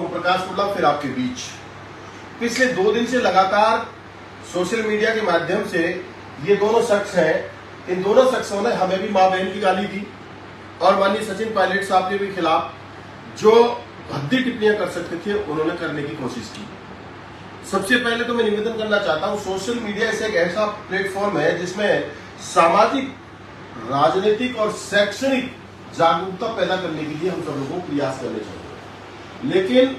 प्रकाश हुड्डा फिर आपके बीच। पिछले 2 दिन से लगातार सोशल मीडिया के माध्यम से ये दोनों शख्स हैं, इन दोनों शख्सों ने हमें भी मां बहन की गाली दी और माननीय सचिन पायलट साहब के भी खिलाफ जो भद्दी टिप्पणियां कर सकते थे उन्होंने करने की कोशिश की। सबसे पहले तो मैं निवेदन करना चाहता हूं, सोशल मीडिया एक ऐसा प्लेटफॉर्म है जिसमें सामाजिक, राजनीतिक और शैक्षणिक जागरूकता पैदा करने के लिए हम सब लोगों को प्रयास करने चाहिए। लेकिन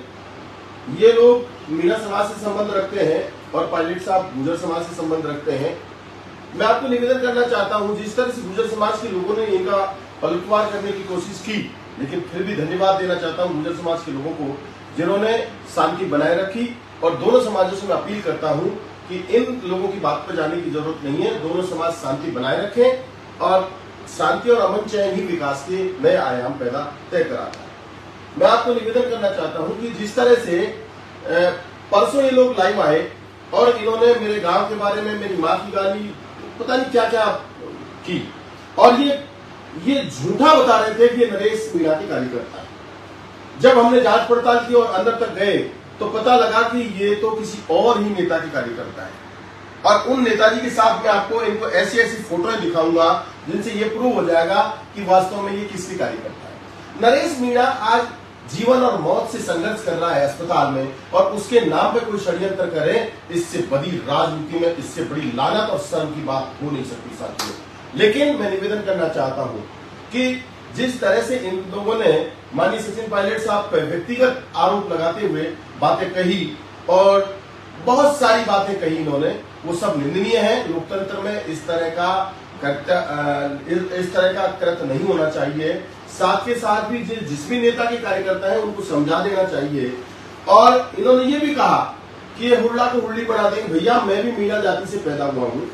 ये लोग मीणा समाज से संबंध रखते हैं और पायलट साहब गुर्जर समाज से संबंध रखते हैं। मैं आपको निवेदन करना चाहता हूं, जिस तरह से गुर्जर समाज के लोगों ने इनका पलटवार करने की कोशिश की, लेकिन फिर भी धन्यवाद देना चाहता हूं गुर्जर समाज के लोगों को जिन्होंने शांति बनाए रखी। और दोनों समाजों से मैं अपील करता हूं कि इन लोगों की बात पर जाने की जरूरत नहीं है, दोनों समाज शांति बनाए रखें और शांति और अमन चैन ही विकास के नए आयाम पैदा तय कराता है। मैं आपको निवेदन करना चाहता हूं कि जिस तरह से परसों ये लोग लाइव आए और इन्होंने मेरे गांव के बारे में, मेरी मां की गाली, पता नहीं क्या क्या की, और ये झूठा बता रहे थे कि ये नरेश मीणा की गाली करता है। जब हमने जांच पड़ताल की और अंदर तक गए तो पता लगा कि ये तो किसी और ही नेता की गाली करता है। और उन नेताजी के साथ मैं आपको इनको ऐसी ऐसी फोटोएं दिखाऊंगा जिनसे ये प्रूव हो जाएगा कि वास्तव में ये किसकी गाली करता है। नरेश मीणा आज जीवन और मौत से संघर्ष कर रहा है अस्पताल में, और उसके नाम पे कोई षड्यंत्र करे, इससे बड़ी राजनीति में इससे बड़ी लानत और शर्म की बात हो नहीं सकती साथियों। लेकिन मैं निवेदन करना चाहता हूं कि जिस तरह से इन लोगों ने माननीय सचिन पायलट साहब पर व्यक्तिगत आरोप लगाते हुए बातें कही और बहुत सारी बातें कही इन्होंने, वो सब निंदनीय है। लोकतंत्र में इस तरह का कृत्य नहीं होना चाहिए। साथ के साथ भी जिस भी नेता के कार्यकर्ता है उनको समझा देना चाहिए। और इन्होंने ये भी कहा कि ये हुड्डा को हुड्डी बना देंगे। भैया, मैं भी मीणा जाति से पैदा हुआ हूँ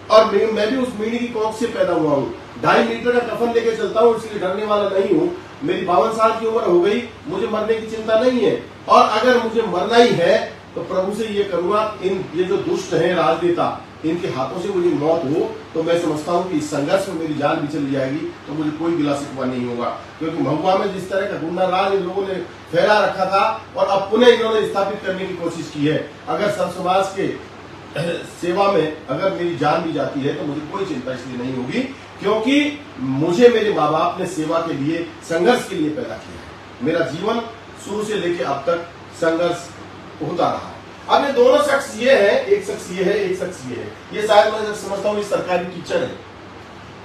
और मैं भी उस मीणी की कोख से पैदा हुआ हूँ। 2.5 मीटर का कफन लेके चलता हूँ, इसलिए डरने वाला नहीं हूँ। मेरी 52 साल की उम्र हो गई, मुझे मरने की चिंता नहीं है। और अगर मुझे मरना ही है तो प्रभु से ये करूंगा, ये जो दुष्ट हैं राजनेता, इनके हाथों से मुझे मौत हो तो मैं समझता हूं कि इस संघर्ष में मेरी जान भी चली जाएगी, तो मुझे कोई गिला शिकवा नहीं होगा। क्योंकि महुआ में जिस तरह का गुंडा राज इन लोगों ने फैला रखा था और अब पुनः इन्होंने स्थापित करने की कोशिश की है, अगर सब समाज के सेवा में अगर मेरी जान भी जाती है तो मुझे कोई चिंता इसलिए नहीं होगी, क्योंकि मुझे मेरे माँ बाप ने सेवा के लिए, संघर्ष के लिए पैदा किया है। मेरा जीवन शुरू से लेकर अब तक संघर्ष होता रहा है। अब ये दोनों शख्स ये है, एक शख्स ये है, एक शख्स ये है। ये शायद मैं समझता हूँ इस सरकारी टीचर है।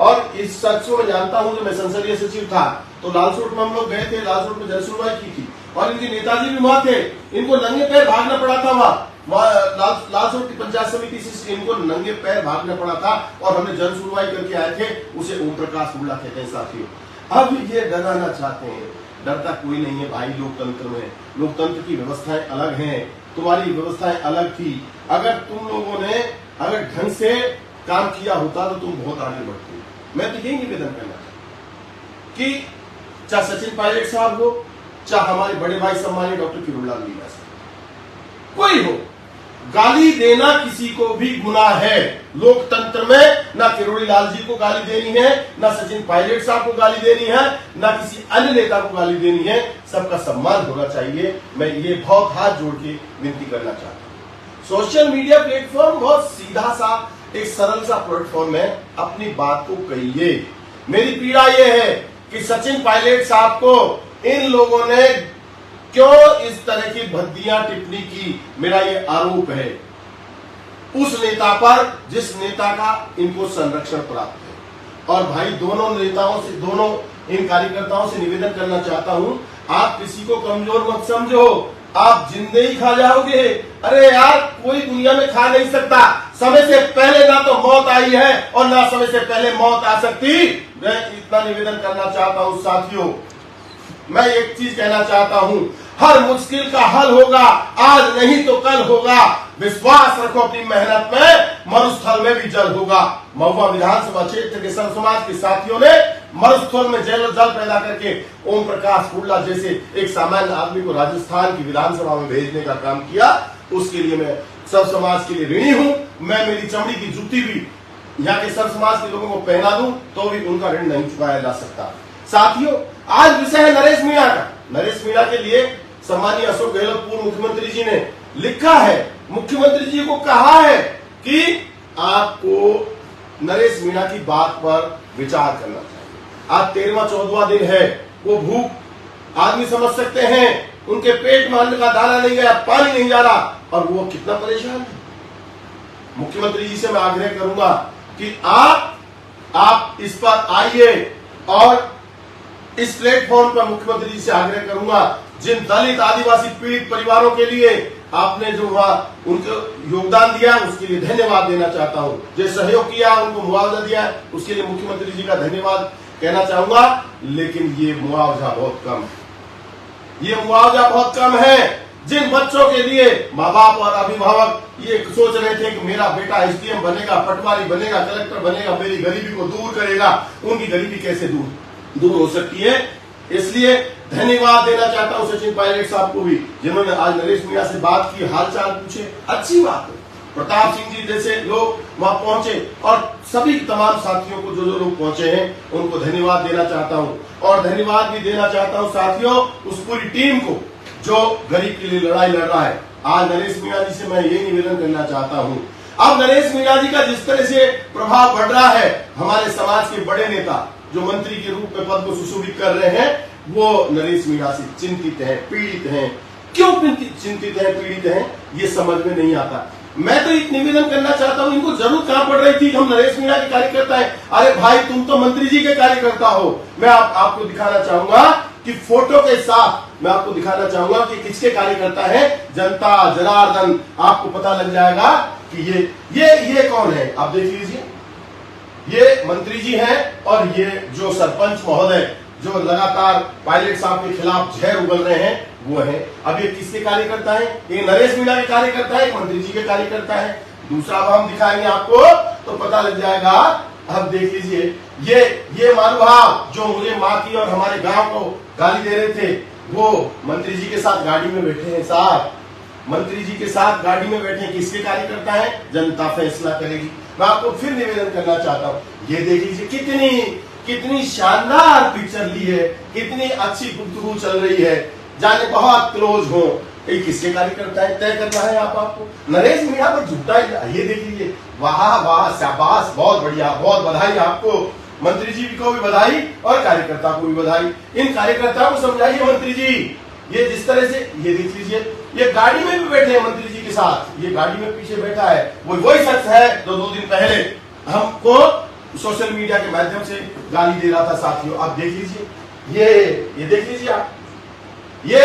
और इस शख्स को मैं जानता हूँ, जब मैं संसदीय सचिव था तो लालसोट में हम लोग गए थे, लालसोट में जनसुनवाई की थी और इनके नेताजी भी वहां थे। इनको नंगे पैर भागना पड़ा था वहां लालसोट की पंचायत समिति से इनको नंगे पैर भागना पड़ा था और हमने जन सुनवाई करके आए थे। उसे ओम प्रकाश हुड्डा कहते हैं साथियों। अब ये डराना चाहते हैं, डरता कोई नहीं है भाई। लोकतंत्र में, लोकतंत्र की व्यवस्थाएं अलग हैं, तुम्हारी व्यवस्थाएं अलग थी। अगर तुम लोगों ने अगर ढंग से काम किया होता तो तुम बहुत आगे बढ़ते। मैं तो यही निवेदन करना चाहता कि चाहे सचिन पायलट साहब हो, चाहे हमारे बड़े भाई सम्मानित डॉक्टर किरोड़ीलाल मीणा साहब, कोई हो, गाली देना किसी को भी गुनाह है। लोकतंत्र में ना किरोड़ीलाल जी को गाली देनी है, ना सचिन पायलट साहब को गाली देनी है, ना किसी अन्य नेता को गाली देनी है। सबका सम्मान होना चाहिए। मैं ये बहुत हाथ जोड़ के विनती करना चाहता हूं। सोशल मीडिया प्लेटफॉर्म बहुत सीधा सा, एक सरल सा प्लेटफॉर्म है। अपनी बात को कहिए। मेरी पीड़ा यह है कि सचिन पायलट साहब को इन लोगों ने क्यों इस तरह की भद्दियां टिप्पणी की, मेरा ये आरोप है उस नेता पर जिस नेता का इनको संरक्षण प्राप्त है। और भाई, दोनों नेताओं से, दोनों इन कार्यकर्ताओं से निवेदन करना चाहता हूं, आप किसी को कमजोर मत समझो, आप जिंदे ही खा जाओगे। अरे यार, कोई दुनिया में खा नहीं सकता। समय से पहले ना तो मौत आई है और ना समय से पहले मौत आ सकती। मैं इतना निवेदन करना चाहता हूं साथियों। मैं एक चीज कहना चाहता हूं, हर मुश्किल का हल होगा, आज नहीं तो कल होगा। विश्वास रखो अपनी मेहनत में, मरुस्थल में भी जल होगा। महुआ विधानसभा क्षेत्र के सर्व समाज के साथियों ने मरुस्थल में जल पैदा करके ओम प्रकाश हुड्डा जैसे एक सामान्य आदमी को राजस्थान की विधानसभा में भेजने का काम किया। उसके लिए मैं सर्व समाज के लिए ऋणी हूं। मैं मेरी चमड़ी की जूती भी यहाँ के सर्व समाज के लोगों को पहना दूं तो भी उनका ऋण नहीं चुकाया जा सकता। साथियों, आज विषय है नरेश मीणा का। नरेश मीणा के लिए सम्मानीय अशोक गहलोत पूर्व मुख्यमंत्री जी ने लिखा है, मुख्यमंत्री जी को कहा है कि आपको नरेश मीणा की बात पर विचार करना चाहिए। आज 13वां-14वां दिन है, वो भूख आदमी समझ सकते हैं, उनके पेट में अन्न का दाना नहीं गया, पानी नहीं जा रहा, और वो कितना परेशान है। मुख्यमंत्री जी से मैं आग्रह करूंगा कि आप इस पर आइए, और इस प्लेटफॉर्म पर मुख्यमंत्री जी से आग्रह करूंगा, जिन दलित आदिवासी पीड़ित परिवारों के लिए आपने जो उनको योगदान दिया उसके लिए धन्यवाद देना चाहता हूं। जो सहयोग किया, उनको मुआवजा दिया, उसके लिए मुख्यमंत्री जी का धन्यवाद कहना चाहूंगा। लेकिन ये मुआवजा बहुत कम है, ये मुआवजा बहुत कम है। जिन बच्चों के लिए माँ बाप और अभिभावक ये सोच रहे थे कि मेरा बेटा एसडीएम बनेगा, पटवारी बनेगा, कलेक्टर बनेगा, मेरी गरीबी को दूर करेगा, उनकी गरीबी कैसे दूर हो सकती है। इसलिए धन्यवाद देना चाहता हूं सचिन पायलट साहब को भी, जिन्होंने आज नरेश मीणा से बात की, हालचाल पूछे, अच्छी बात है। प्रताप सिंह जी जैसे लोग वहां पहुंचे, और सभी तमाम साथियों को जो लोग पहुंचे हैं उनको धन्यवाद देना चाहता हूं। और धन्यवाद भी देना चाहता हूं साथियों उस पूरी टीम को जो गरीब के लिए लड़ाई लड़ रहा है। आज नरेश मीणा जी से मैं ये निवेदन करना चाहता हूं, अब नरेश मीणा जी का जिस तरह से प्रभाव बढ़ रहा है, हमारे समाज के बड़े नेता जो मंत्री के रूप में पद को सुशोभित कर रहे हैं, वो नरेश मीणा से चिंतित हैं, पीड़ित हैं। क्यों चिंतित हैं, पीड़ित हैं, ये समझ में नहीं आता। मैं तो एक निवेदन करना चाहता हूं, इनको जरूरत कहां पड़ रही थी कि हम नरेश मीणा के कार्यकर्ता हैं। अरे भाई, तुम तो मंत्री जी के कार्यकर्ता हो। मैं आपको दिखाना चाहूंगा कि फोटो के साथ मैं आपको दिखाना चाहूंगा कि किसके कार्यकर्ता है। जनता जनार्दन, आपको पता लग जाएगा कि ये कौन है। आप देख लीजिए, ये मंत्री जी हैं, और ये जो सरपंच महोदय जो लगातार पायलट साहब के खिलाफ जहर उगल रहे हैं, वो है। अब ये किसके कार्यकर्ता है? ये नरेश मीणा के कार्यकर्ता है, मंत्री जी के कार्यकर्ता है। दूसरा अब हम दिखाएंगे आपको तो पता लग जाएगा। अब देख लीजिए, ये महानुभाव जो मुझे माँ की और हमारे गांव को गाली दे रहे थे, वो मंत्री जी के साथ गाड़ी में बैठे हैं। साहब, मंत्री जी के साथ गाड़ी में बैठे हैं, किसके कार्यकर्ता है? जनता फैसला करेगी। मैं आपको फिर निवेदन करना चाहता हूँ, ये देख लीजिए कितनी शानदार पिक्चर ली है, कितनी अच्छी गुफ्तगू चल रही है, जाने बहुत क्लोज हो। ये किसके कार्यकर्ता है तय करना है आपको। नरेश मीणा पर झूठा, ये देख लीजिए, वाह वाह, शाबाश, बहुत बढ़िया, बहुत बधाई आपको। मंत्री जी को भी बधाई और कार्यकर्ता को भी बधाई। इन कार्यकर्ताओं को समझाइए मंत्री जी, ये जिस तरह से, ये देख लीजिए, ये गाड़ी में भी बैठे हैं मंत्री जी के साथ, ये गाड़ी में पीछे बैठा है, वही शख्स है जो 2 दिन पहले हमको सोशल मीडिया के माध्यम से गाली दे रहा था। साथियों, आप देख लीजिए, ये देख लीजिए आप, ये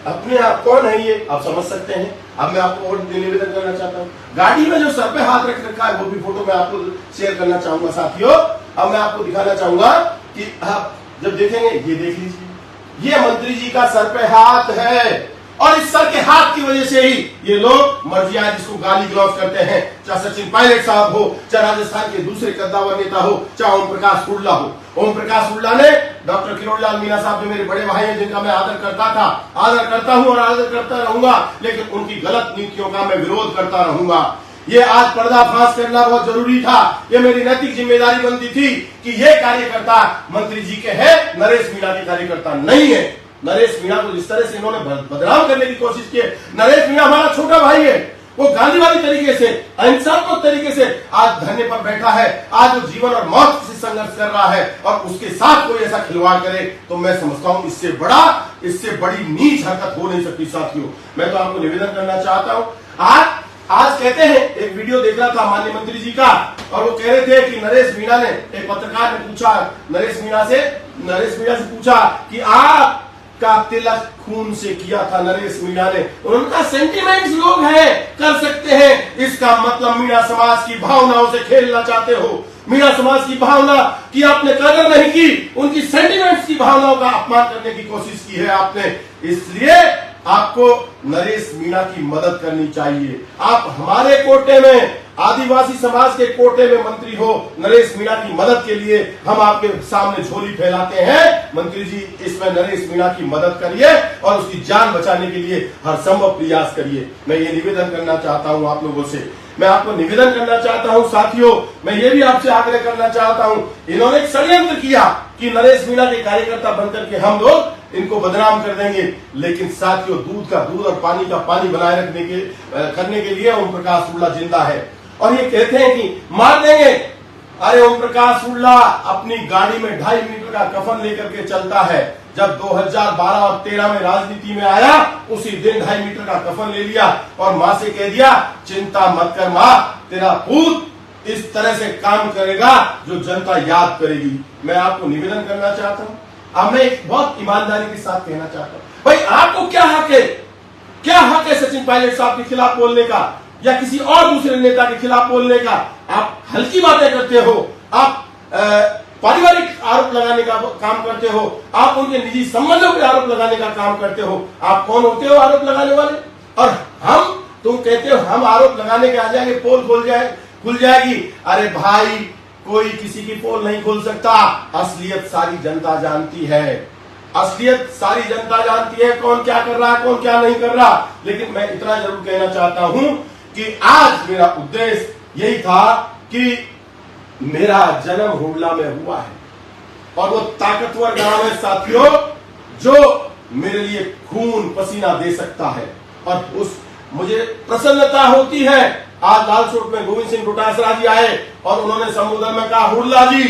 अपने आप कौन है, ये आप समझ सकते हैं। अब मैं आपको और निवेदन करना चाहता हूँ, गाड़ी में जो सर पे हाथ रख रखा है, वो भी फोटो मैं आपको शेयर करना चाहूंगा। साथियों, अब मैं आपको दिखाना चाहूंगा कि आप जब देखेंगे, ये देख लीजिए, ये मंत्री जी का सर पे हाथ है, और इस सर के हाथ की वजह से ही ये लोग मर्जिया जिसको गाली गलौज करते हैं, चाहे सचिन पायलट साहब हो, चाहे राजस्थान के दूसरे कद्दावर नेता हो, चाहे ओम प्रकाश हुड्डा हो। ओम प्रकाश हुड्डा ने डॉक्टर किरोड़लाल मीणा साहब जो मेरे बड़े भाई हैं, जिनका मैं आदर करता था, आदर करता हूं और आदर करता रहूंगा, लेकिन उनकी गलत नीतियों का मैं विरोध करता रहूंगा। ये आज पर्दाफाश करना बहुत जरूरी था। ये मेरी नैतिक जिम्मेदारी बनती थी कि ये कार्यकर्ता मंत्री जी के है, नरेश मीणा के कार्यकर्ता नहीं है। नरेश मीणा को जिस तरह से इन्होंने बदनाम करने की कोशिश की, नरेश मीणा हमारा छोटा भाई है, वो गांधीवादी तरीके से, अहिंसात्मक तरीके से आज धरने पर बैठा है, आज वो जीवन और मौत से संघर्ष कर रहा है, और उसके साथ कोई ऐसा खिलवाड़ करे तो मैं समझता हूं इससे बड़ी नीच हरकत हो नहीं सकती। साथियों, मैं तो आपको निवेदन करना चाहता हूं, आज कहते हैं, एक वीडियो देख रहा था माननीय मंत्री जी का, और वो कह रहे थे कि नरेश मीणा ने, एक पत्रकार ने पूछा नरेश मीणा से पूछा कि आप का तिलक खून से किया था नरेश मीणा ने, उनका सेंटिमेंट्स लोग हैं, कर सकते हैं, इसका मतलब मीणा समाज की भावनाओं से खेलना चाहते हो, मीणा समाज की भावना की आपने कदर नहीं की, उनकी सेंटिमेंट्स की भावनाओं का अपमान करने की कोशिश की है आपने। इसलिए आपको नरेश मीणा की मदद करनी चाहिए। आप हमारे कोटे में, आदिवासी समाज के कोटे में मंत्री हो, नरेश मीणा की मदद के लिए हम आपके सामने झोली फैलाते हैं। मंत्री जी, इसमें नरेश मीणा की मदद करिए और उसकी जान बचाने के लिए हर संभव प्रयास करिए। मैं ये निवेदन करना चाहता हूं आप लोगों से, मैं आपको निवेदन करना चाहता हूं। साथियों, मैं ये भी आपसे आग्रह करना चाहता हूं, इन्होंने एक षड्यंत्र किया कि नरेश मीणा के कार्यकर्ता बनकर के हम लोग इनको बदनाम कर देंगे। लेकिन साथियों, दूध का दूध और पानी का पानी बनाए करने के लिए ओम प्रकाश हुड्डा जिंदा है। और ये कहते हैं कि मार देंगे। अरे ओम प्रकाश हुड्डा अपनी गाड़ी में 2.5 मीटर का कफन लेकर के चलता है। जब 2012 और 13 में राजनीति में आया, उसी दिन 2.5 मीटर का कफन ले लिया और मां से कह दिया, चिंता मत कर मां, तेरा पूत इस तरह से काम करेगा जो जनता याद करेगी। मैं आपको निवेदन करना चाहता हूं, अब मैं एक बहुत ईमानदारी के साथ कहना चाहता हूं, भाई आपको क्या हक है, क्या हक है सचिन पायलट साहब के खिलाफ बोलने का या किसी और दूसरे नेता के खिलाफ बोलने का? आप हल्की बातें करते हो, आप पारिवारिक आरोप लगाने का काम करते हो, आप उनके निजी संबंधों पर आरोप लगाने का काम करते हो। आप कौन होते हो आरोप लगाने वाले? और तुम कहते हो हम आरोप लगाने के आ जाएंगे, पोल खुल जाएगी। अरे भाई, कोई किसी की पोल नहीं खोल सकता। असलियत सारी जनता जानती है, असलियत सारी जनता जानती है, कौन क्या कर रहा है, कौन क्या नहीं कर रहा। लेकिन मैं इतना जरूर कहना चाहता हूं कि आज मेरा उद्देश्य यही था कि मेरा जन्म हुड्डा में हुआ है और वो ताकतवर गांव है साथियों, जो मेरे लिए खून पसीना दे सकता है। और मुझे प्रसन्नता होती है। आज लाल चौक में गोविंद सिंह डोटासरा जी आए और उन्होंने संबोधन में कहा हुड्डा जी,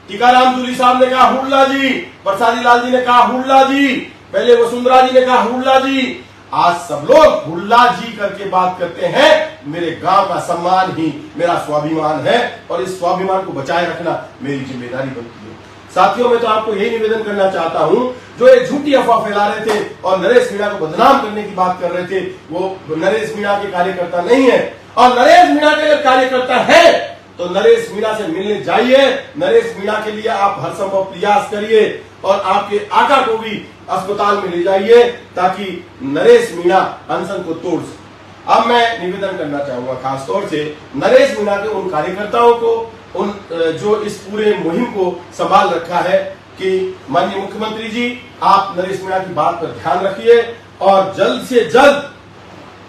टीकाराम जूली साहब ने कहा हुड्डा जी, प्रसादी लाल जी ने कहा हुड्डा जी, पहले वसुंधरा जी ने कहा हुड्डा जी। आज सब लोग हुड्डा जी करके बात करते हैं। मेरे गांव का सम्मान ही मेरा स्वाभिमान है और इस स्वाभिमान को बचाए रखना मेरी जिम्मेदारी बनती है। साथियों, मैं तो आपको यही निवेदन करना चाहता हूं, जो ये झूठी अफवाह फैला रहे थे और नरेश मीणा को बदनाम करने की बात कर रहे थे, वो नरेश मीणा के कार्यकर्ता नहीं है। और नरेश मीणा के अगर कार्यकर्ता है तो नरेश मीणा से मिलने जाइए। नरेश मीणा के लिए आप हर संभव प्रयास करिए और आपके आका को भी अस्पताल में ले जाइए ताकि नरेश मीणा अनशन को तोड़ सके। अब मैं निवेदन करना चाहूंगा खासतौर से नरेश मीणा के उन कार्यकर्ताओं को, उन जो इस पूरे मुहिम को संभाल रखा है, कि माननीय मुख्यमंत्री जी, आप नरेश मीणा की बात पर ध्यान रखिए और जल्द से जल्द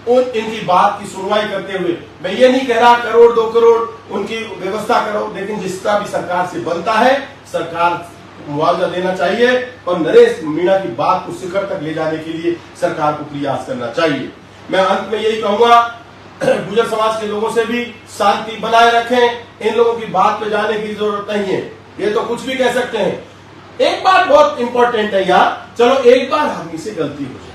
इनकी बात की सुनवाई करते हुए, मैं ये नहीं कह रहा करोड़ 2 करोड़ उनकी व्यवस्था करो, लेकिन जिस तरह भी सरकार से बनता है सरकार मुआवजा देना चाहिए और नरेश मीणा की बात को शिखर तक ले जाने के लिए सरकार को प्रयास करना चाहिए। मैं अंत में यही कहूंगा, गुर्जर समाज के लोगों से भी शांति बनाए रखें। इन लोगों की बात पे जाने की जरूरत नहीं है, ये तो कुछ भी कह सकते हैं। एक बात बहुत इंपॉर्टेंट है यहाँ, चलो एक बार हम से गलती हो जाए,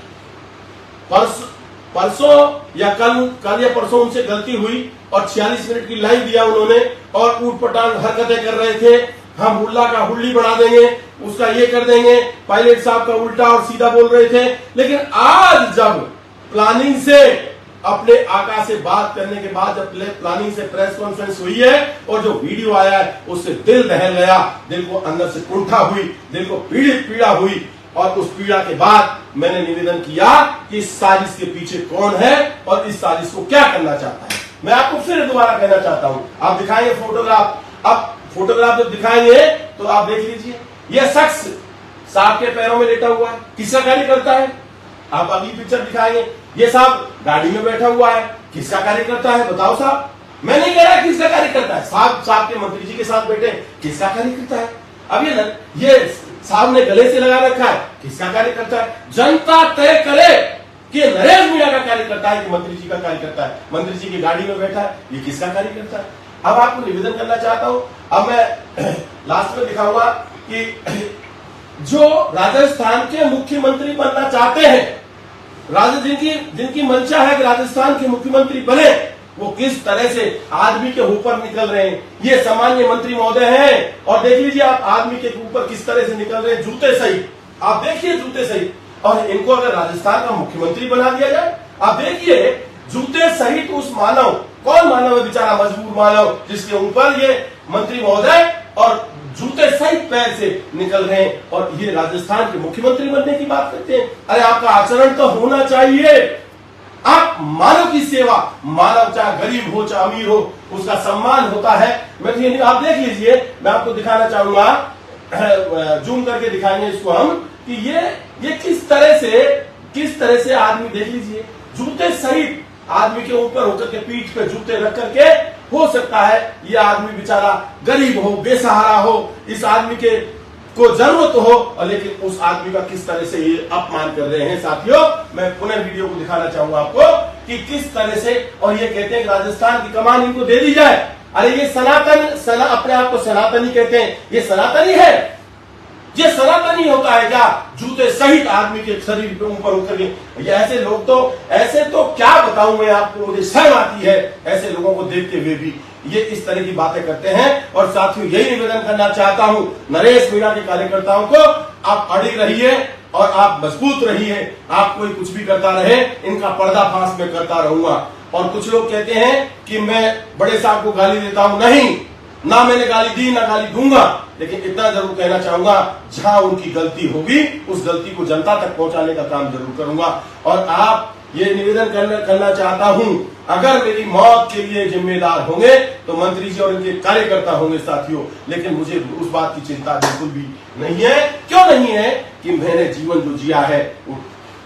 परसों या कल या परसों उनसे गलती हुई और 46 मिनट की लाइव दिया उन्होंने और ऊटपटांग हरकतें कर रहे थे। हम हुड्डा का हुड्डी बढ़ा देंगे, उसका ये कर देंगे, पायलट साहब का उल्टा और सीधा बोल रहे थे। लेकिन आज जब प्लानिंग से अपने आका से बात करने के बाद जब प्लानिंग से प्रेस कॉन्फ्रेंस हुई है और जो वीडियो आया है उससे दिल दहल गया, दिल को अंदर से कुंठा हुई, दिल को पीड़ा हुई। और उस पीड़ा के बाद मैंने निवेदन किया कि इस साजिश के पीछे कौन है और इस साजिश को क्या करना चाहता है। मैं आपको फिर दोबारा कहना चाहता हूं, आप दिखाएंगे फोटोग्राफ, अब फोटोग्राफ जब दिखाएंगे तो आप देख लीजिए, यह शख्स सांप के पैरों में लेटा हुआ है, किसका कार्य करता है? आप अगली पिक्चर दिखाएंगे, ये साहब गाड़ी में बैठा हुआ है, किसका कार्य करता है? बताओ साहब। मैं नहीं कह रहा किसका कार्य करता है, साहब के मंत्री जी के साथ बैठे, किसका कार्य करता है? अब ये साहब ने गले से लगा रखा है, किसका कार्य करता है? जनता तय करे कि नरेश मीणा का कार्य करता है कि मंत्री जी का कार्य करता है। मंत्री जी की गाड़ी में बैठा है, ये किसका कार्य करता है? अब आपको निवेदन करना चाहता हूं, अब मैं लास्ट में दिखाऊंगा कि जो राजस्थान के मुख्यमंत्री बनना चाहते हैं, जिनकी मंशा है कि राजस्थान के मुख्यमंत्री बने, वो किस तरह से आदमी के ऊपर निकल रहे हैं। ये सामान्य मंत्री महोदय हैं और देख लीजिए आप आदमी के ऊपर किस तरह से निकल रहे हैं, जूते सहित। आप देखिए जूते सहित, और इनको अगर राजस्थान का मुख्यमंत्री बना दिया जाए, आप देखिए जूते सहित उस मानव, कौन मानव है बेचारा, मजबूर मानव, जिसके ऊपर ये मंत्री महोदय और जूते सहित पैर से निकल रहे हैं और ये राजस्थान के मुख्यमंत्री बनने की बात करते हैं। अरे आपका आचरण तो होना चाहिए, आप मानव की सेवा, मानव चाहे गरीब हो चाहे अमीर हो, उसका सम्मान होता है। मैं तो आप देख लीजिए, मैं आपको दिखाना चाहूंगा, जूम करके दिखाएंगे इसको हम, कि ये किस तरह से आदमी, देख लीजिए जूते सहित आदमी के ऊपर होकर के पीठ पे जूते रख करके, हो सकता है ये आदमी बेचारा गरीब हो, बेसहारा हो, इस आदमी के को जरूरत हो, और लेकिन उस आदमी का किस तरह से ये अपमान कर रहे हैं। साथियों, मैं पुनः वीडियो को दिखाना चाहूंगा आपको कि किस तरह से, और ये कहते हैं कि राजस्थान की कमान इनको दे दी जाए। अरे ये अपने आप को सनातनी कहते हैं, ये सनातनी है? ये सनातनी होता है क्या? जूते सहित आदमी के शरीर पे ऊपर उतर के, ये ऐसे लोग तो, ऐसे तो क्या बताऊं मैं आपको, मुझे शर्म आती है ऐसे लोगों को देखते हुए भी ये इस तरह की बातें करते हैं। और साथियों, यही निवेदन करना चाहता हूं नरेश मीणा के कार्यकर्ताओं को, आप अड़िग रहिए और आप मजबूत रहिए। आप कोई कुछ भी करता रहे, इनका पर्दाफाश मैं करता रहूंगा। और कुछ लोग कहते हैं कि मैं बड़े साहब को गाली देता हूं, नहीं, ना मैंने गाली दी ना गाली दूंगा, लेकिन इतना जरूर कहना चाहूंगा, जहां उनकी गलती होगी उस गलती को जनता तक पहुंचाने का काम जरूर करूंगा। और आप ये निवेदन करना चाहता हूं, अगर मेरी मौत के लिए जिम्मेदार होंगे तो मंत्री जी और इनके कार्यकर्ता होंगे साथियों, लेकिन मुझे उस बात की चिंता बिल्कुल भी नहीं है। क्यों नहीं है? कि मैंने जीवन जो जिया है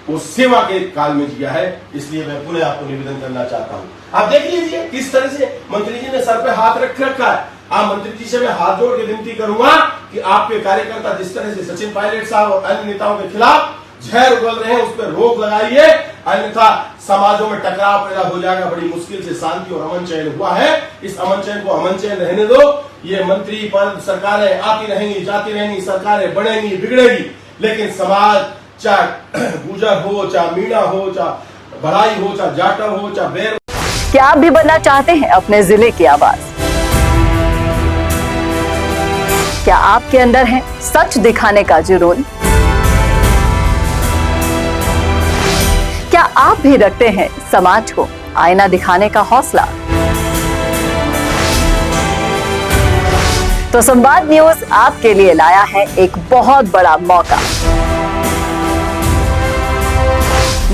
वो सेवा के काल में जिया है, इसलिए मैं पुनः आपको निवेदन करना चाहता हूं। आप देख लीजिए किस तरह से मंत्री जी ने सर पे हाथ रख रखा है। आप मंत्री जी से मैं हाथ जोड़ के विनती करूंगा कि आपके कार्यकर्ता जिस तरह से सचिन पायलट साहब और अन्य नेताओं के खिलाफ जहर उगल रहे हैं, उस पर रोक लगाइए, अन्यथा समाजों में टकराव पैदा हो जाएगा। बड़ी मुश्किल से शांति और अमन चैन हुआ है, इस अमन चैन को अमन चैन रहने दो। ये मंत्री पद सरकारें आती रहेंगी, जाती रहेंगी, सरकारें बढ़ेंगी, बिगड़ेगी, लेकिन समाज चाहे गुजर हो, चाहे मीणा हो, चाहे बढ़ाई हो, चाहे जाटव हो, चाहे बेर। क्या आप भी बनना चाहते हैं अपने जिले की आवाज? क्या आपके अंदर है सच दिखाने का जुनून? क्या आप भी रखते हैं समाज को आईना दिखाने का हौसला? तो संवाद न्यूज आपके लिए लाया है एक बहुत बड़ा मौका।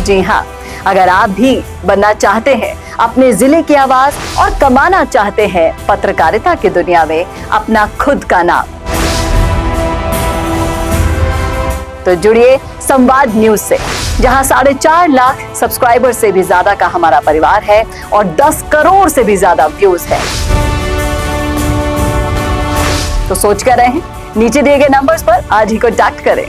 जी हां, अगर आप भी बनना चाहते हैं अपने जिले की आवाज और कमाना चाहते हैं पत्रकारिता की दुनिया में अपना खुद का नाम, तो जुड़िए संवाद न्यूज से, जहां 4.5 लाख सब्सक्राइबर से भी ज्यादा का हमारा परिवार है और 10 करोड़ से भी ज्यादा व्यूज है। तो सोच कर रहें, नीचे दिए गए नंबर्स पर आज ही कॉन्टैक्ट करें।